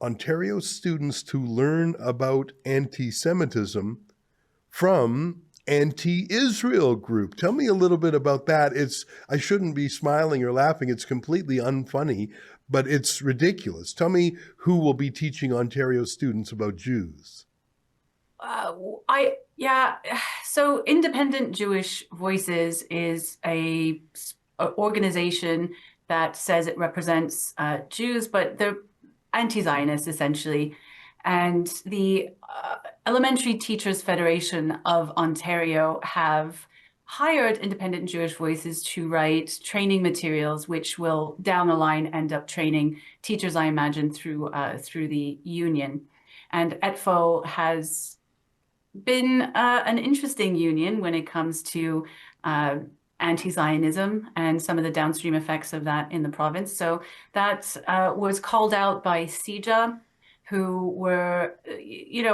Ontario students to learn about anti-Semitism from anti-Israel group. Tell me a little bit about that. I shouldn't be smiling or laughing. It's completely unfunny, but it's ridiculous. Tell me who will be teaching Ontario students about Jews. Yeah. So Independent Jewish Voices is a organization that says it represents Jews, but they're anti-Zionist essentially. And the Elementary Teachers Federation of Ontario have hired Independent Jewish Voices to write training materials, which will down the line end up training teachers, I imagine, through the union. And ETFO has been an interesting union when it comes to anti-Zionism and some of the downstream effects of that in the province. So that was called out by CEJA, who were,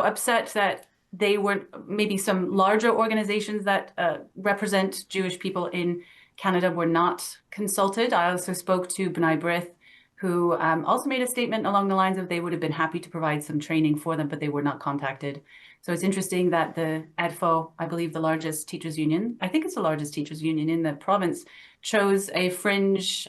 upset that they weren't, maybe some larger organizations that represent Jewish people in Canada were not consulted. I also spoke to B'nai B'rith, who also made a statement along the lines of they would have been happy to provide some training for them, but they were not contacted. So it's interesting that the ADFO, I believe the largest teachers union, I think it's the largest teachers union in the province, chose a fringe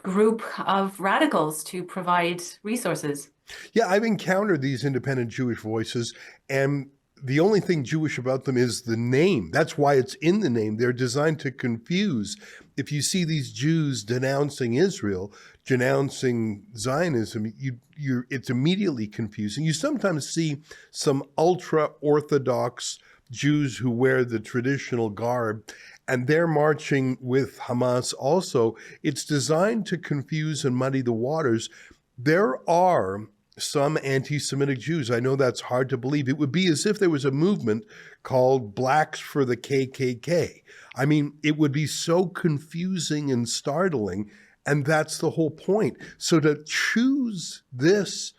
group of radicals to provide resources. Yeah, I've encountered these independent Jewish voices, and the only thing Jewish about them is the name. That's why it's in the name. They're designed to confuse. If you see these Jews denouncing Israel, denouncing Zionism, it's immediately confusing. You sometimes see some ultra-Orthodox Jews who wear the traditional garb, and they're marching with Hamas also. It's designed to confuse and muddy the waters. There are some anti-Semitic Jews. I know that's hard to believe. It would be as if there was a movement called Blacks for the KKK. I mean, it would be so confusing and startling, and that's the whole point. So to choose this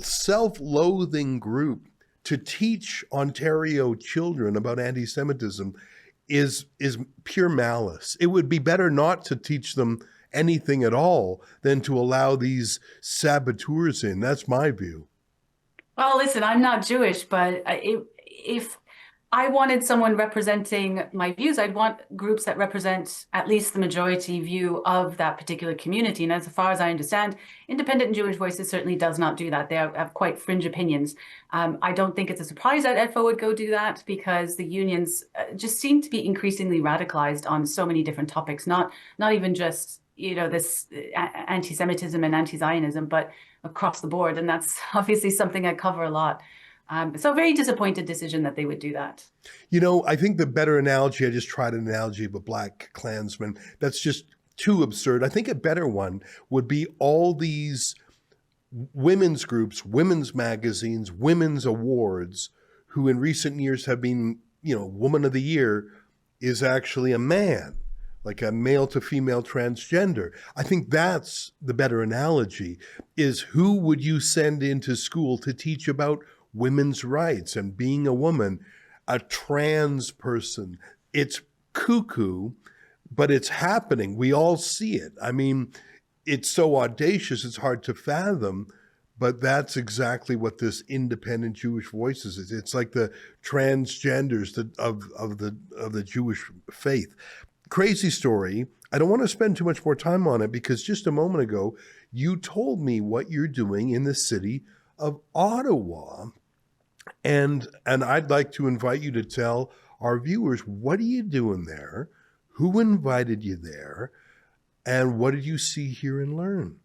self-loathing group to teach Ontario children about anti-Semitism is pure malice. It would be better not to teach them anything at all than to allow these saboteurs in. That's my view. Well, listen, I'm not Jewish, but if I wanted someone representing my views, I'd want groups that represent at least the majority view of that particular community. And as far as I understand, Independent Jewish Voices certainly does not do that. They have quite fringe opinions. I don't think it's a surprise that EDFO would go do that, because the unions just seem to be increasingly radicalized on so many different topics, not even just this anti-Semitism and anti-Zionism, but across the board. And that's obviously something I cover a lot. So very disappointed decision that they would do that. I think the better analogy, I just tried an analogy of a black Klansman. That's just too absurd. I think a better one would be all these women's groups, women's magazines, women's awards, who in recent years have been, Woman of the Year is actually a man, like a male to female transgender. I think that's the better analogy, is who would you send into school to teach about women's rights and being a woman, a trans person? It's cuckoo, but it's happening. We all see it. I mean, it's so audacious, it's hard to fathom, but that's exactly what this Independent Jewish Voices is. It's like the transgenders of the Jewish faith. Crazy story. I don't want to spend too much more time on it, because just a moment ago, you told me what you're doing in the city of Ottawa. And I'd like to invite you to tell our viewers, what are you doing there? Who invited you there? And what did you see, hear, and learn?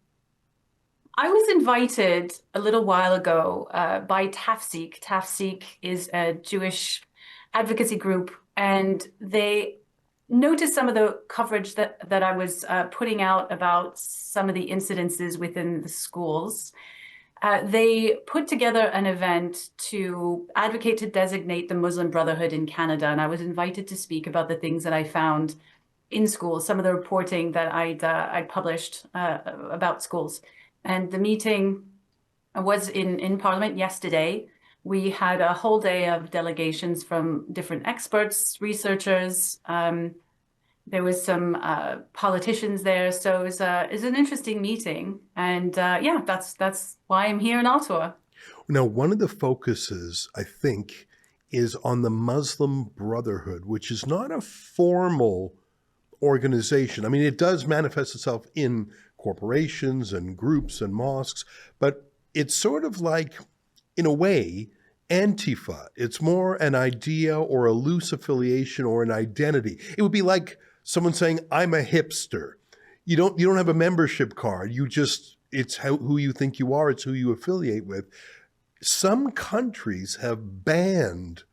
I was invited a little while ago by TAFSEEK. TAFSEEK is a Jewish advocacy group, and they noticed some of the coverage that I was putting out about some of the incidences within the schools. They put together an event to advocate to designate the Muslim Brotherhood in Canada, and I was invited to speak about the things that I found in schools, some of the reporting that I'd published about schools. And the meeting was in Parliament yesterday. We had a whole day of delegations from different experts, researchers, There was some politicians there, so it was an interesting meeting. And yeah, that's why I'm here in Ottawa. Now, one of the focuses, I think, is on the Muslim Brotherhood, which is not a formal organization. I mean, it does manifest itself in corporations and groups and mosques, but it's sort of like, in a way, Antifa. It's more an idea or a loose affiliation or an identity. It would be like someone saying, "I'm a hipster." You don't have a membership card. You just it's who you think you are. It's who you affiliate with. Some countries have banned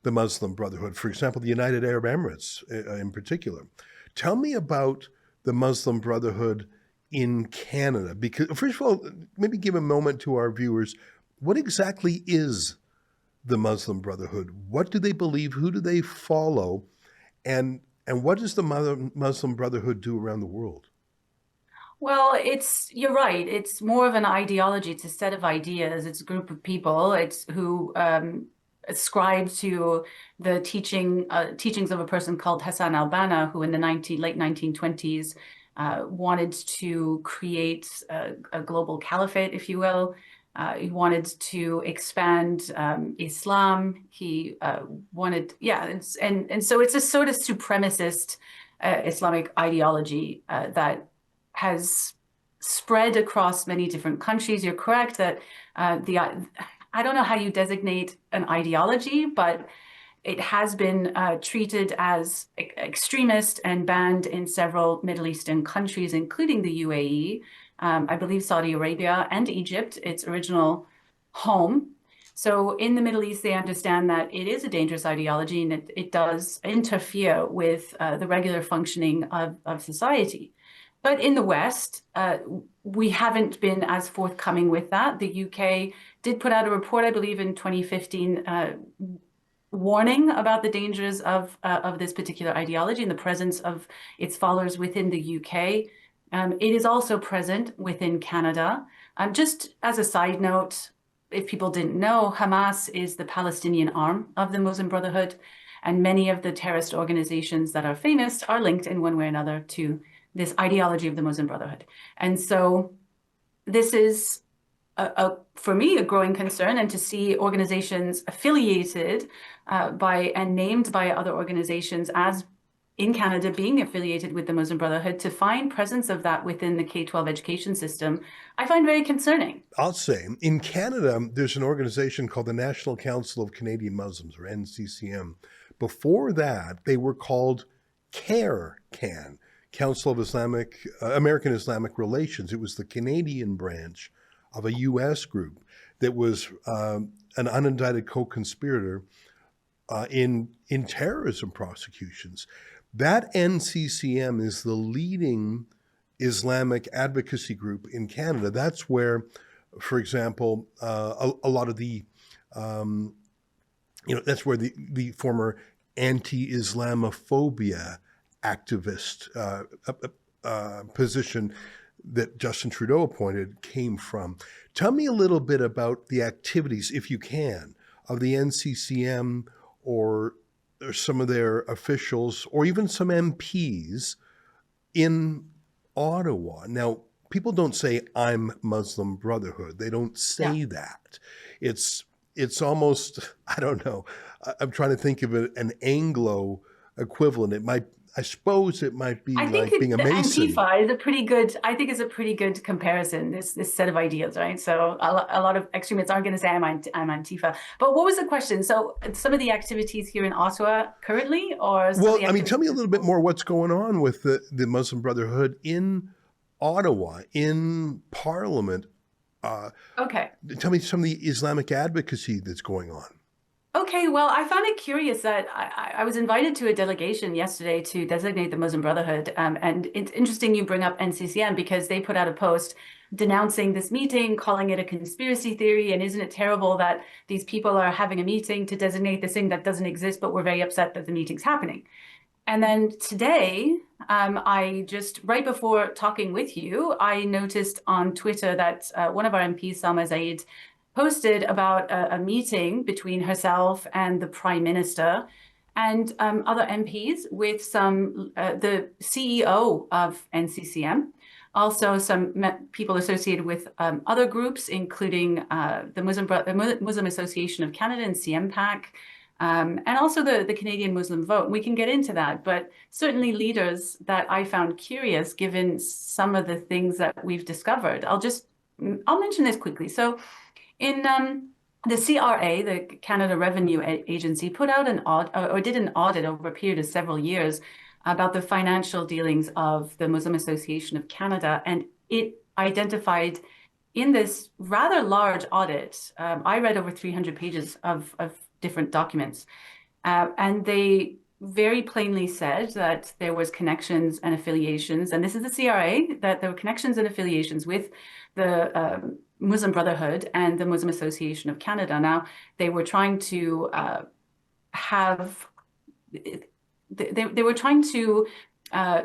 the Muslim Brotherhood. For example, the United Arab Emirates, in particular. Tell me about the Muslim Brotherhood in Canada. Because, first of all, maybe give a moment to our viewers. What exactly is the Muslim Brotherhood? What do they believe? Who do they follow? And what does the Muslim Brotherhood do around the world? Well, you're right. It's more of an ideology. It's a set of ideas. It's a group of people. It's who ascribe to the teachings of a person called Hassan al-Banna, who in the late 1920s wanted to create a global caliphate, if you will. He wanted to expand Islam. He wanted, yeah, and so it's a sort of supremacist Islamic ideology that has spread across many different countries. You're correct that I don't know how you designate an ideology, but it has been treated as extremist and banned in several Middle Eastern countries, including the UAE, I believe Saudi Arabia and Egypt, its original home. So in the Middle East, they understand that it is a dangerous ideology and it does interfere with the regular functioning of society. But in the West, we haven't been as forthcoming with that. The UK did put out a report, I believe, in 2015, warning about the dangers of this particular ideology and the presence of its followers within the UK. It is also present within Canada. Just as a side note, if people didn't know, Hamas is the Palestinian arm of the Muslim Brotherhood, and many of the terrorist organizations that are famous are linked in one way or another to this ideology of the Muslim Brotherhood. And so this is, for me, a growing concern, and to see organizations affiliated by and named by other organizations as in Canada being affiliated with the Muslim Brotherhood, to find presence of that within the K-12 education system, I find very concerning. I'll say, in Canada, there's an organization called the National Council of Canadian Muslims, or NCCM. Before that, they were called CARE-CAN, Council of American Islamic Relations. It was the Canadian branch of a U.S. group that was an unindicted co-conspirator in terrorism prosecutions. That NCCM is the leading Islamic advocacy group in Canada. That's where, for example, a lot of the, that's where the former anti-Islamophobia activist position that Justin Trudeau appointed came from. Tell me a little bit about the activities, if you can, of the NCCM or some of their officials or even some MPs in Ottawa. Now, people don't say, "I'm Muslim Brotherhood." They don't say that. It's almost, I don't know, I'm trying to think of an Anglo equivalent. I suppose it might be like being a Mason. Antifa is a pretty good, I think, is a pretty good comparison, this set of ideas, right? So a lot of extremists aren't going to say I'm Antifa. But what was the question? So some of the activities here in Ottawa currently, or well, I mean, tell me a little bit more what's going on with the Muslim Brotherhood in Ottawa, in Parliament. Okay. Tell me some of the Islamic advocacy that's going on. Okay, well, I found it curious that I was invited to a delegation yesterday to designate the Muslim Brotherhood. And it's interesting you bring up NCCM because they put out a post denouncing this meeting, calling it a conspiracy theory. And isn't it terrible that these people are having a meeting to designate this thing that doesn't exist, but we're very upset that the meeting's happening. And then today, I just, right before talking with you, I noticed on Twitter that one of our MPs, Salma Zaid, posted about a meeting between herself and the Prime Minister. and other MPs, with the CEO of NCCM, also some people associated with other groups, including the Muslim Association of Canada and CMPAC, and also the Canadian Muslim Vote. We can get into that, but certainly leaders that I found curious, given some of the things that we've discovered. I'll mention this quickly. So in the CRA, the Canada Revenue Agency, put out did an audit over a period of several years about the financial dealings of the Muslim Association of Canada, and it identified in this rather large audit, I read over 300 pages of different documents, and they very plainly said that there was connections and affiliations, and this is the CRA, that there were connections and affiliations with the Muslim Brotherhood and the Muslim Association of Canada. Now, they were trying to they were trying to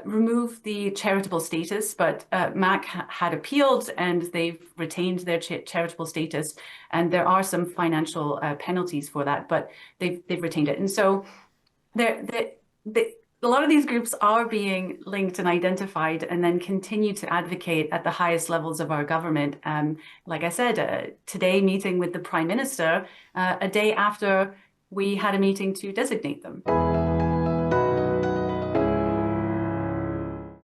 remove the charitable status, but MAC had appealed and they've retained their charitable status, and there are some financial penalties for that, but they've retained it. And so a lot of these groups are being linked and identified, and then continue to advocate at the highest levels of our government. Like I said, today meeting with the Prime Minister, a day after we had a meeting to designate them.